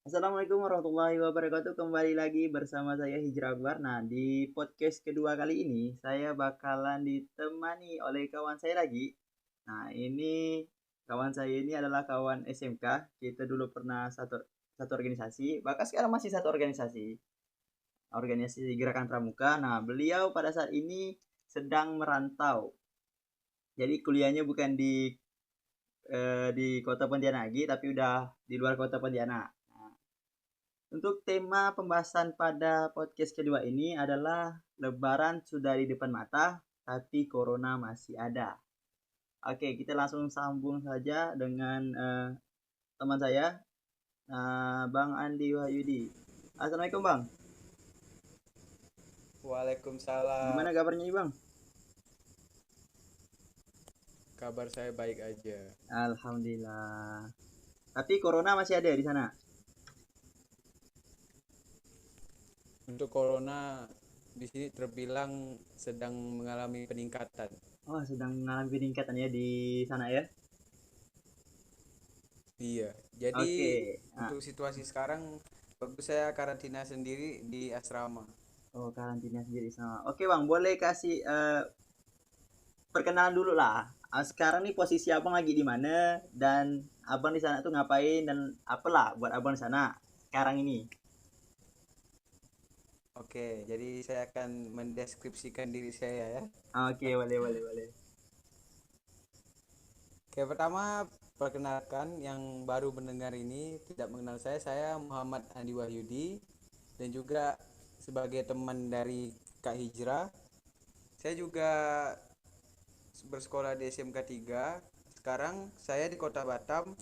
Assalamualaikum warahmatullahi wabarakatuh. Kembali lagi bersama saya Hijrah Akbar. Nah, di podcast kedua kali ini saya bakalan ditemani oleh kawan saya lagi. Nah, ini kawan saya ini adalah kawan SMK. Kita dulu pernah satu organisasi, bahkan sekarang masih satu organisasi, organisasi Gerakan Pramuka. Nah, beliau pada saat ini sedang merantau. Jadi kuliahnya bukan di kota Pontianak lagi, tapi udah di luar kota Pontianak. Untuk tema pembahasan pada podcast kedua ini adalah Lebaran sudah di depan mata, tapi Corona masih ada. Oke, kita langsung sambung saja dengan teman saya, Bang Andi Wahyudi. Assalamualaikum Bang. Waalaikumsalam. Gimana kabarnya nih Bang? Kabar saya baik aja. Alhamdulillah. Tapi Corona masih ada di sana. Untuk corona di sini terbilang sedang mengalami peningkatan. Oh, sedang mengalami peningkatan ya di sana ya. Iya. Jadi Oke. Nah, untuk situasi sekarang bagus saya karantina sendiri di asrama. oh karantina sendiri sama. Oke Bang, boleh kasih perkenalan dulu lah. Sekarang nih posisi abang lagi di mana dan abang di sana tuh ngapain dan apalah buat abang di sana sekarang ini. Oke, jadi saya akan mendeskripsikan diri saya ya. Oke, boleh boleh boleh. Oke, pertama perkenalkan yang baru mendengar ini tidak mengenal saya Muhammad Andi Wahyudi dan juga sebagai teman dari Kak Hijrah. Saya juga bersekolah di SMK 3. Sekarang saya di Kota Batam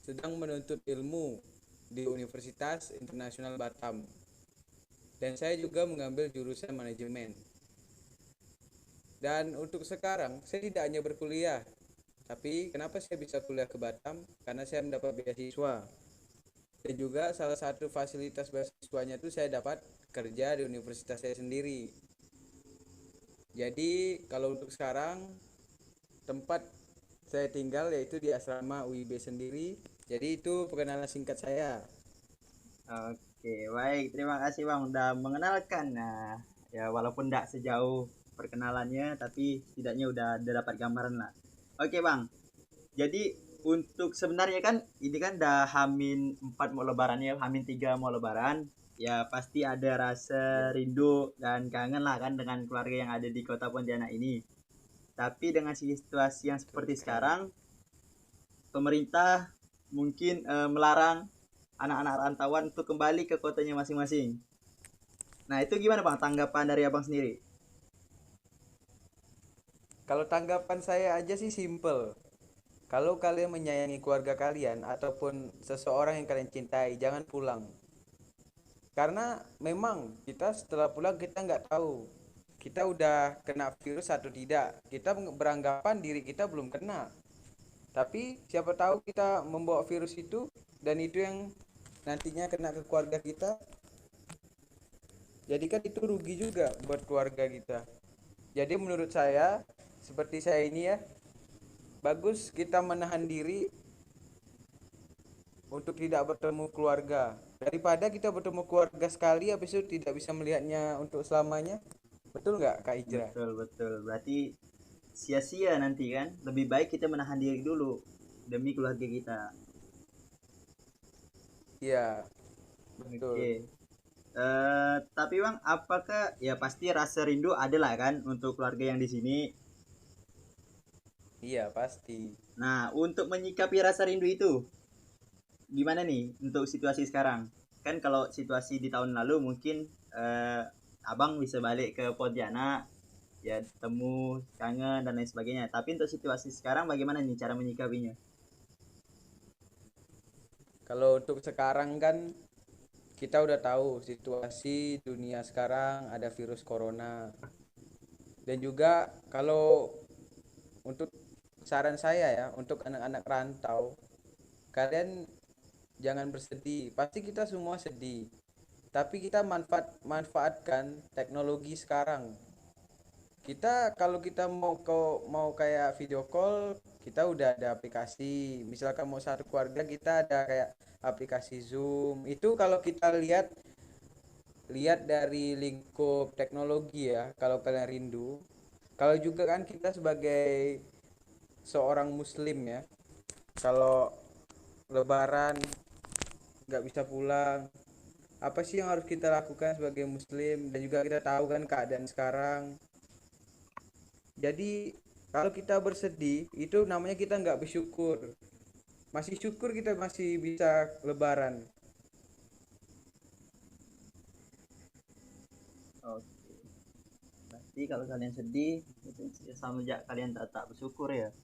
sedang menuntut ilmu di Universitas Internasional Batam. Dan saya juga mengambil jurusan manajemen. Dan untuk sekarang saya tidak hanya berkuliah, tapi kenapa saya bisa kuliah ke Batam? Karena saya mendapat beasiswa. Dan juga salah satu fasilitas beasiswanya itu saya dapat kerja di universitas saya sendiri. Jadi kalau untuk sekarang tempat saya tinggal yaitu di asrama UIB sendiri. Jadi itu perkenalan singkat saya. Oke, baik. Terima kasih Bang udah mengenalkan. Nah, ya walaupun tidak sejauh perkenalannya tapi setidaknya udah dapat gambaran lah. Oke Bang. Jadi untuk sebenarnya kan ini kan udah Hamin 4 mau lebaran ya, Hamin 3 mau lebaran. Ya pasti ada rasa Ya. rindu dan kangen lah kan dengan keluarga yang ada di kota Pontianak ini. Tapi dengan situasi yang Betul seperti sekali. sekarang, pemerintah mungkin melarang anak-anak rantauan untuk kembali ke kotanya masing-masing. Nah itu gimana Bang tanggapan dari Abang sendiri? Kalau tanggapan saya aja sih simple. Kalau kalian menyayangi keluarga kalian ataupun seseorang yang kalian cintai, jangan pulang. Karena memang kita setelah pulang kita nggak tahu kita udah kena virus atau tidak. Kita beranggapan diri kita belum kena. Tapi siapa tahu kita membawa virus itu dan itu yang nantinya kena ke keluarga kita. Jadi kan itu rugi juga buat keluarga kita. Jadi menurut saya seperti saya ini ya, bagus kita menahan diri untuk tidak bertemu keluarga daripada kita bertemu keluarga sekali habis itu tidak bisa melihatnya untuk selamanya. Betul nggak Kak Ijra? Betul betul. Berarti sia-sia nanti kan. Lebih baik kita menahan diri dulu demi keluarga kita. Iya, betul. Oke. Tapi Bang, apakah ya pasti rasa rindu ada lah kan untuk keluarga yang di sini. Iya, pasti. Nah, untuk menyikapi rasa rindu itu, gimana nih untuk situasi sekarang? Kan kalau situasi di tahun lalu mungkin eh, Abang bisa balik ke Pontianak, ya temu, kangen dan lain sebagainya. Tapi untuk situasi sekarang bagaimana nih cara menyikapinya? Kalau untuk sekarang kan kita udah tahu situasi dunia sekarang ada virus corona. Dan juga kalau untuk saran saya ya untuk anak-anak rantau, kalian jangan bersedih. Pasti kita semua sedih. Tapi kita manfaatkan teknologi sekarang. Kita kalau kita mau kayak video call, kita udah ada aplikasi, misalkan mau satu keluarga kita ada kayak aplikasi Zoom. Itu kalau kita lihat lihat dari lingkup teknologi ya, kalau kalian rindu. Kalau juga kan kita sebagai seorang muslim ya, kalau lebaran nggak bisa pulang, apa sih yang harus kita lakukan sebagai muslim, dan juga kita tahu kan keadaan sekarang. Jadi kalau kita bersedih itu namanya kita nggak bersyukur. Masih syukur kita masih bisa lebaran. Oke. Berarti kalau kalian sedih, itu sama aja kalian tak bersyukur ya.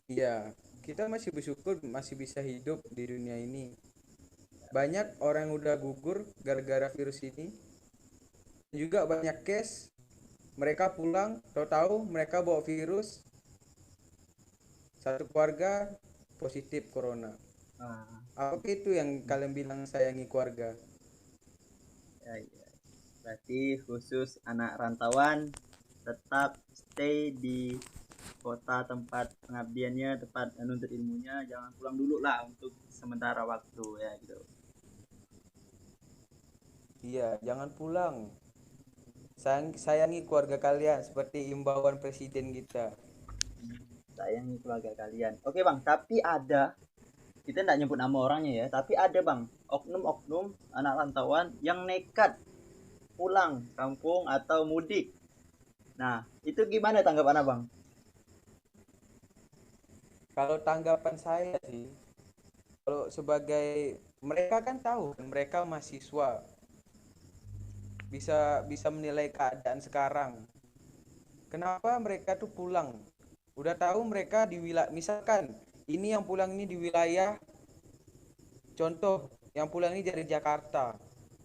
Iya, kita masih bersyukur masih bisa hidup di dunia ini. Banyak orang yang udah gugur gara-gara virus ini. Juga banyak case mereka pulang tahu-tahu mereka bawa virus, satu keluarga positif corona. Ah, Apa itu yang kalian bilang sayangi keluarga? ya, ya. Berarti khusus anak rantauan tetap stay di kota tempat pengabdiannya, tempat menuntut ilmunya, jangan pulang dulu lah untuk sementara waktu ya gitu. Iya, jangan pulang. Sayangi keluarga kalian seperti imbauan presiden kita. Sayangi keluarga kalian. Oke bang, tapi ada, kita tidak nyebut nama orangnya ya, tapi ada bang, oknum-oknum anak rantauan yang nekat pulang kampung atau mudik. Nah, itu gimana tanggapan abang? Kalau tanggapan saya sih, kalau sebagai mereka kan tahu mereka mahasiswa, bisa bisa menilai keadaan sekarang. Kenapa mereka tuh pulang? Udah tahu mereka di wilayah, misalkan ini yang pulang ini di wilayah, contoh yang pulang ini dari Jakarta.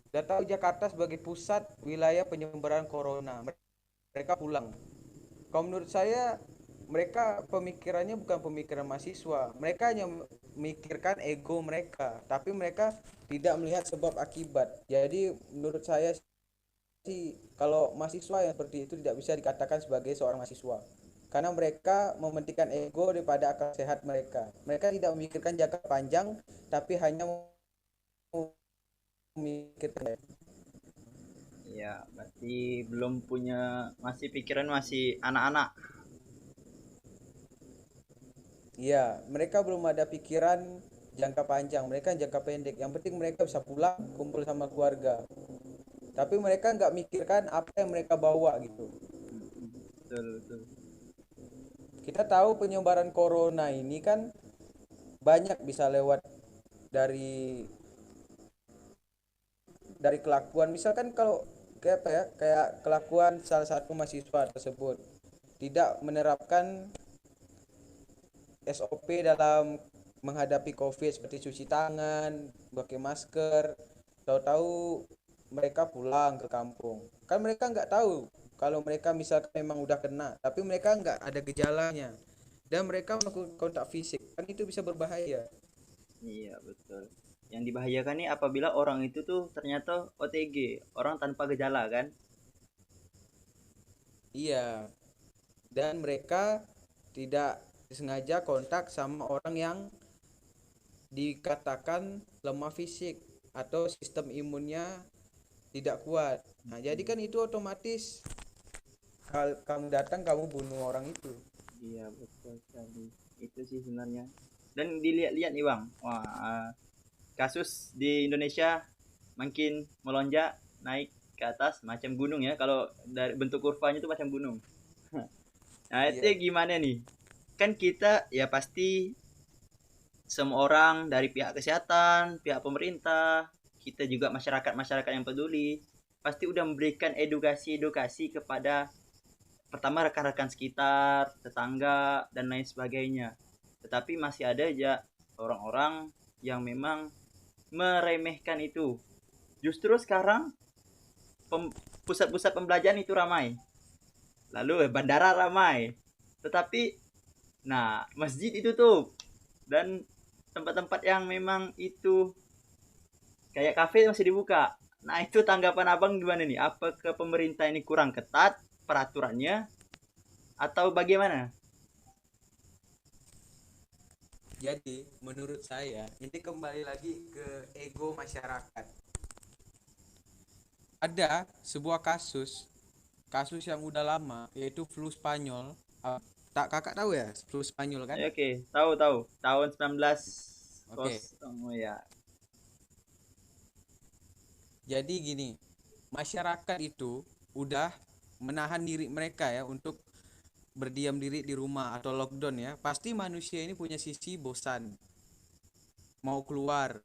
Udah tahu Jakarta sebagai pusat wilayah penyebaran corona. Mereka pulang. Kalau menurut saya mereka pemikirannya bukan pemikiran mahasiswa. Mereka hanya memikirkan ego mereka, tapi mereka tidak melihat sebab akibat. Jadi menurut saya sih kalau mahasiswa yang seperti itu tidak bisa dikatakan sebagai seorang mahasiswa. Karena mereka mementingkan ego daripada akal sehat mereka. Mereka tidak memikirkan jangka panjang, tapi hanya memikirkan. Ya, berarti belum punya, masih pikiran masih anak-anak. Iya, mereka belum ada pikiran jangka panjang, mereka jangka pendek. Yang penting mereka bisa pulang, kumpul sama keluarga. Tapi mereka nggak mikirkan apa yang mereka bawa gitu. Betul, betul. Kita tahu penyebaran corona ini kan banyak bisa lewat dari kelakuan. Misalkan kalau kayak apa ya, kayak kelakuan salah satu mahasiswa tersebut tidak menerapkan SOP dalam menghadapi COVID seperti cuci tangan, pakai masker. Tahu-tahu mereka pulang ke kampung. Kan mereka nggak tahu kalau mereka misalkan memang udah kena, tapi mereka nggak ada gejalanya dan mereka melakukan kontak fisik. Kan itu bisa berbahaya. Iya, betul. Yang dibahayakan nih apabila orang itu tuh ternyata OTG, orang tanpa gejala kan? Iya, dan mereka tidak sengaja kontak sama orang yang dikatakan lemah fisik atau sistem imunnya tidak kuat. Nah, jadi kan itu otomatis kamu datang kamu bunuh orang itu. Iya, betul sekali. Itu sih sebenarnya. Dan dilihat-lihat nih bang, wah, kasus di Indonesia makin melonjak naik ke atas macam gunung ya. Kalau dari bentuk kurvanya itu macam gunung. Nah, itu Iya. gimana nih? Kan kita ya pasti semua orang dari pihak kesehatan, pihak pemerintah, kita juga masyarakat-masyarakat yang peduli, pasti udah memberikan edukasi-edukasi kepada pertama rekan-rekan sekitar, tetangga, dan lain sebagainya. Tetapi masih ada aja orang-orang yang memang meremehkan itu. Justru sekarang pusat-pusat pembelajaran itu ramai. Lalu bandara ramai. Tetapi nah, masjid itu tuh dan tempat-tempat yang memang itu kayak kafe masih dibuka. Nah, itu tanggapan abang gimana nih? Apakah pemerintah ini kurang ketat peraturannya atau bagaimana? Jadi menurut saya ini kembali lagi ke ego masyarakat. Ada sebuah kasus yang udah lama, yaitu flu Spanyol. Ah, tak kakak tahu ya flu Spanyol kan? Oke, tahu tahu. Tahun 19 Oke, oh ya. jadi gini, masyarakat itu udah menahan diri mereka ya untuk berdiam diri di rumah atau lockdown ya. Pasti manusia ini punya sisi bosan, mau keluar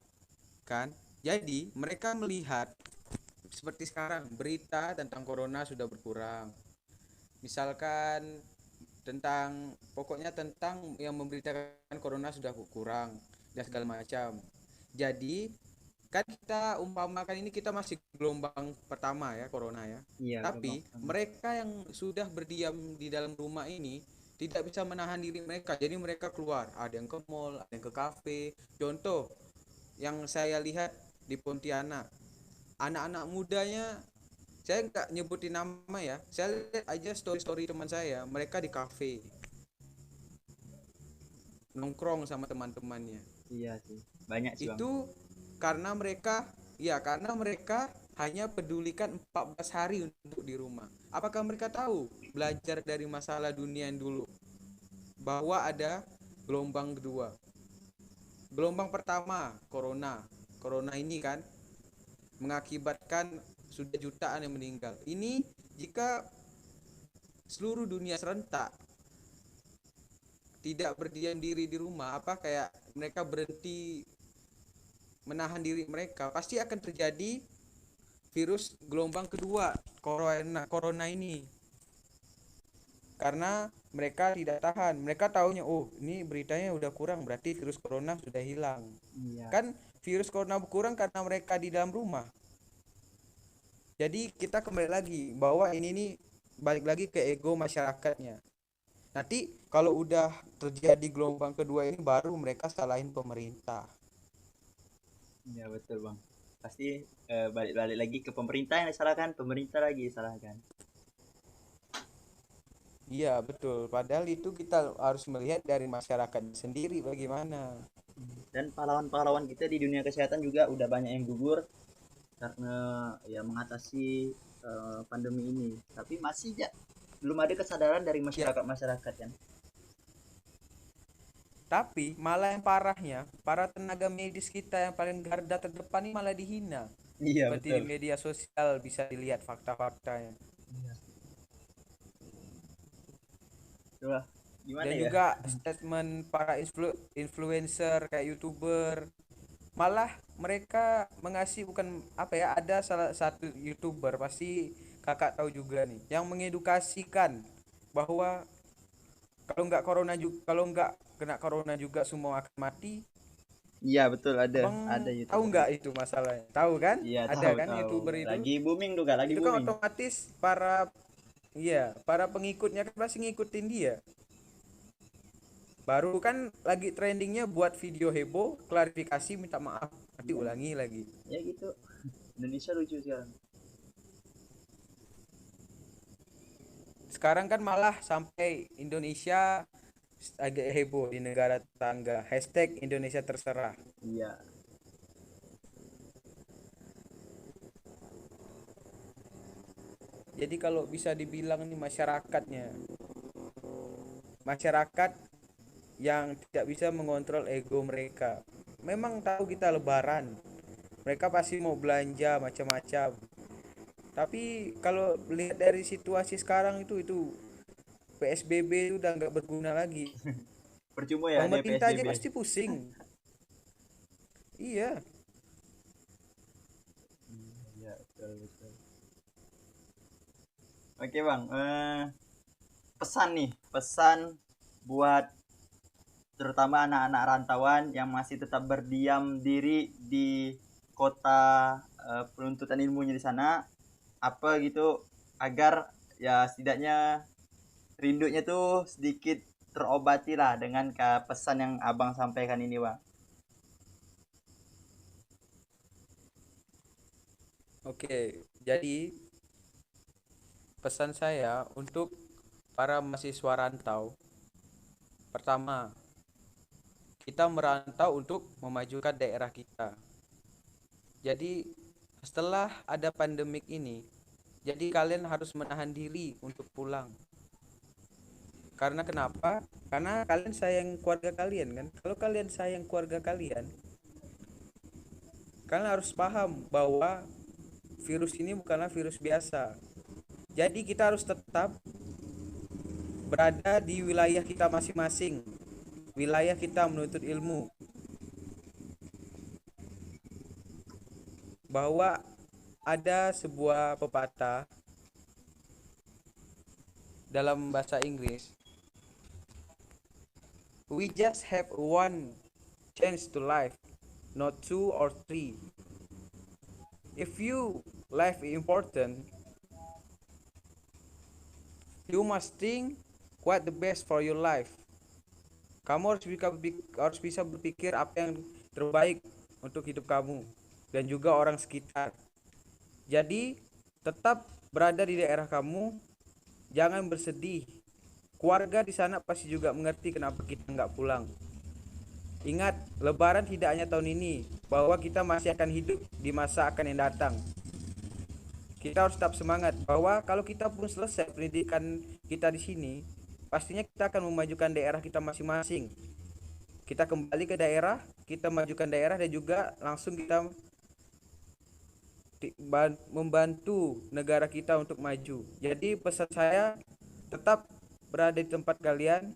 kan. Jadi mereka melihat seperti sekarang berita tentang corona sudah berkurang. Misalkan tentang pokoknya tentang yang memberitakan corona sudah kurang dan segala macam. Jadi kan kita umpamakan ini kita masih gelombang pertama ya corona ya. Iya, gelombang Tapi pertama. mereka yang sudah berdiam di dalam rumah ini tidak bisa menahan diri mereka. Jadi mereka keluar, ada yang ke mall, ada yang ke kafe. Contoh yang saya lihat di Pontianak, anak-anak mudanya, saya nggak nyebutin nama ya, saya lihat aja story-story teman saya, mereka di kafe nongkrong sama teman-temannya. Iya sih. Banyak sih, Bang. Itu karena mereka hanya pedulikan 14 hari untuk di rumah. Apakah mereka tahu belajar dari masalah dunia yang dulu bahwa ada gelombang kedua? Gelombang pertama corona ini kan mengakibatkan sudah jutaan yang meninggal. Ini jika seluruh dunia serentak tidak berdiam diri di rumah, apa kayak mereka berhenti menahan diri mereka, pasti akan terjadi virus gelombang kedua corona ini. Karena mereka tidak tahan, mereka taunya oh ini beritanya udah kurang, berarti virus corona sudah hilang. Iya. Kan virus corona berkurang karena mereka di dalam rumah. Jadi kita kembali lagi bahwa ini nih balik lagi ke ego masyarakatnya. Nanti kalau udah terjadi gelombang kedua ini baru mereka salahin pemerintah. Iya, betul, Bang. Pasti balik-balik lagi ke pemerintah yang disalahkan, pemerintah lagi disalahkan. Iya betul. Padahal itu kita harus melihat dari masyarakat sendiri bagaimana. Dan pahlawan-pahlawan kita di dunia kesehatan juga udah banyak yang gugur karena ya mengatasi pandemi ini. Tapi masih ya belum ada kesadaran dari Ya, masyarakat-masyarakat kan. tapi malah yang parahnya, para tenaga medis kita yang paling garda terdepan ini malah dihina. Iya, Seperti di betul. media sosial bisa dilihat fakta-faktanya. Iya. Coba gimana Dan ya? juga statement para influencer kayak YouTuber, malah mereka mengasih bukan apa ya, ada salah satu YouTuber pasti kakak tahu juga nih yang mengedukasikan bahwa kalau nggak kena corona juga semua akan mati. Iya, betul, ada Abang tahu YouTuber nggak gitu. itu masalahnya? Tahu kan? Iya, Ada tahu kan tahu. YouTuber itu? Lagi booming tuh, Kak, lagi Itu kan booming. otomatis para pengikutnya kan pasti ngikutin dia. Baru kan lagi trendingnya buat video heboh, klarifikasi minta maaf, nanti Iya, ulangi lagi. ya gitu. Indonesia lucu sekarang. Sekarang kan malah sampai Indonesia agak heboh di negara tetangga. Hashtag Indonesia terserah. Iya. Jadi kalau bisa dibilang nih masyarakat yang tidak bisa mengontrol ego mereka. Memang tahu kita lebaran, mereka pasti mau belanja macam-macam. Tapi kalau lihat dari situasi sekarang itu PSBB itu udah nggak berguna lagi. Percuma ya ada Pemerintah aja PSBB. pasti pusing. Iya, Iya, betul betul. Oke, Bang. Pesan nih, pesan buat terutama anak-anak rantauan yang masih tetap berdiam diri di kota penuntutan ilmunya di sana, apa gitu agar ya setidaknya rindunya tuh sedikit terobati lah dengan pesan yang Abang sampaikan ini, Bang. oke. Jadi pesan saya untuk para mahasiswa rantau, pertama, kita merantau untuk memajukan daerah kita. Jadi setelah ada pandemik ini, jadi kalian harus menahan diri untuk pulang. Karena kenapa? Karena kalian sayang keluarga kalian kan. Kalau kalian sayang keluarga kalian, kalian harus paham bahwa virus ini bukanlah virus biasa. Jadi kita harus tetap berada di wilayah kita masing-masing. Wilayah kita menuntut ilmu. Bahwa ada sebuah pepatah dalam bahasa Inggris, we just have one chance to life, not two or three. If you life is important, you must think what the best for your life. Kamu harus bisa berpikir apa yang terbaik untuk hidup kamu dan juga orang sekitar. Jadi tetap berada di daerah kamu, jangan bersedih. Keluarga di sana pasti juga mengerti kenapa kita nggak pulang. Ingat, Lebaran tidak hanya tahun ini, bahwa kita masih akan hidup di masa akan yang datang. Kita harus tetap semangat bahwa kalau kita pun selesai pendidikan kita di sini, pastinya kita akan memajukan daerah kita masing-masing. Kita kembali ke daerah, kita majukan daerah dan juga langsung kita membantu negara kita untuk maju. Jadi pesan saya, tetap berada di tempat kalian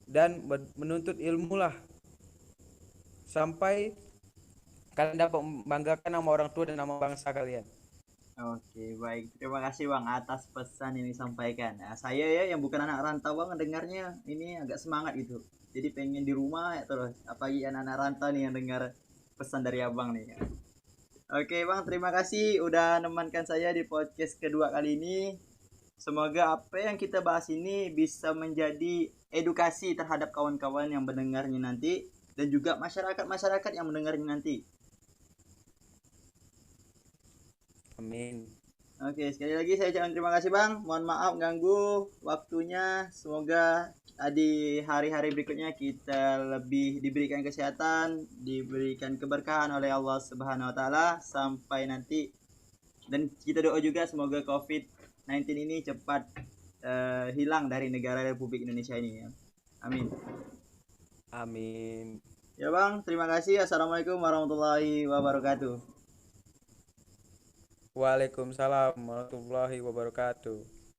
dan menuntut ilmu lah sampai kalian dapat membanggakan nama orang tua dan nama bangsa kalian. Oke, baik. Terima kasih Bang atas pesan yang disampaikan. Nah, saya ya yang bukan anak rantau Bang dengarnya ini agak semangat gitu. Jadi pengen di rumah ya terus. Apalagi anak-anak rantau nih yang dengar pesan dari Abang nih. Oke Bang, terima kasih udah nemankan saya di podcast kedua kali ini. Semoga apa yang kita bahas ini bisa menjadi edukasi terhadap kawan-kawan yang mendengarnya nanti dan juga masyarakat-masyarakat yang mendengarnya nanti. Amin. Oke, sekali lagi saya ucapkan terima kasih Bang. Mohon maaf ganggu waktunya. Semoga di hari-hari berikutnya kita lebih diberikan kesehatan, diberikan keberkahan oleh Allah Subhanahu wa taala sampai nanti, dan kita doa juga semoga COVID-19 ini cepat hilang dari negara Republik Indonesia ini ya. Amin. Amin. Ya Bang, terima kasih. Assalamualaikum warahmatullahi wabarakatuh. Waalaikumsalam warahmatullahi wabarakatuh.